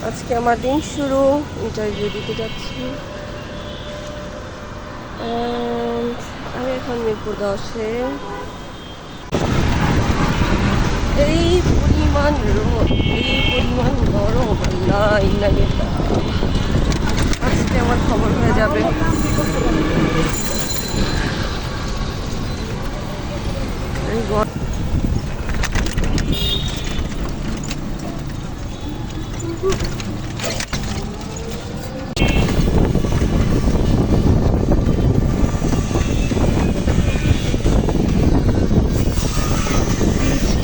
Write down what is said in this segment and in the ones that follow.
আজকে আমার দিন শুরু, ইন্টারভিউ দিতে যাচ্ছি। আমি এখন মিরপুর 10-এ। এই পরিমাণ রোদ, এই পরিমাণ গরম, আল্লাহ ইন্না লিল্লাহ। আজকে আমার খবর হয়ে যাবে। এই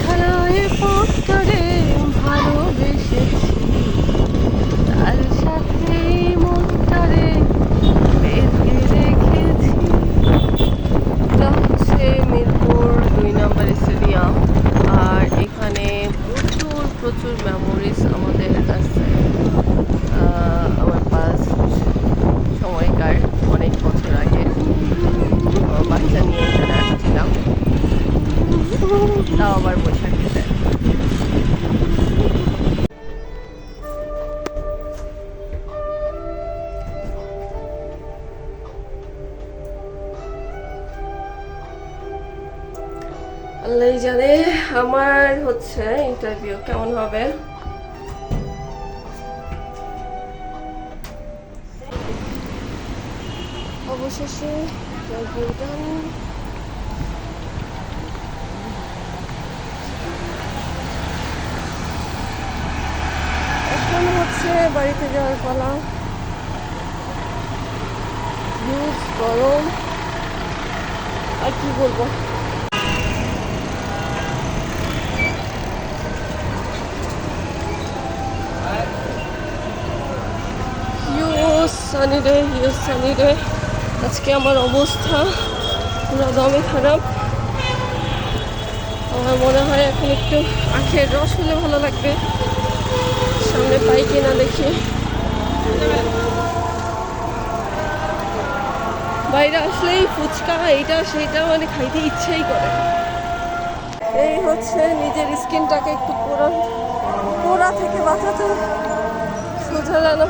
ঢালায় পথরে ভালোবেসেছি, তার সাথে মনটারে বেঁধে রেখেছি। এটা হচ্ছে মিরপুর 2 নম্বর স্টেডিয়াম। আর এখানে প্রচুর প্রচুর মেমোরিজ আমাদের আছে। আমার পাস্ট সময়কার অনেক বছর আগে বাচ্চা নিয়ে এখানে আসছিলাম, তাও আবার বৈশাখীতে। আল্লাহ জানে আমার হচ্ছে ইন্টারভিউ কেমন হবে। অবশেষে ইন্টারভিউ ডান। এখন হচ্ছে বাড়িতে যাওয়ার পালা। হিউজ গরম, আর কি বলবো। Huge sunny day. আজকে আমার অবস্থা পুরো দমে খারাপ। আমার মনে হয় এখন একটু আখের রস হলে ভালো লাগবে। সামনে পাই কিনা দেখি। বাইরে আসলেই ফুচকা এইটা সেইটা মানে খাইতে ইচ্ছেই করে। এই হচ্ছে নিজের স্কিনটাকে একটু পোড়া থেকে বাঁচাতে সোজা যেন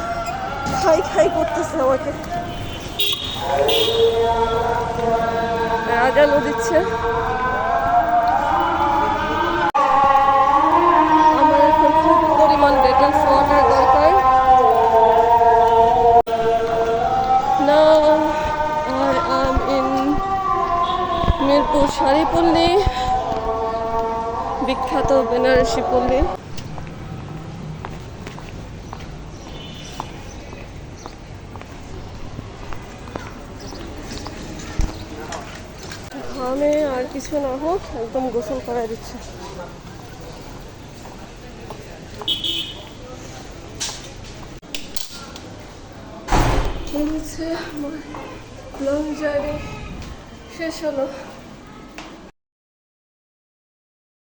খাই করতেছে আমাকে। আজানও দিচ্ছে। আমার এখন খুব পরিমাণ ডেটলস ওয়াটার দরকার। Now I am in Mirpur শাড়িপল্লী, বিখ্যাত বেনারসি পল্লী। ঘামে আর কিছু না হোক একদম গোসল করাই দিচ্ছে। হচ্ছে আমার লং জার্নি শেষ হলো।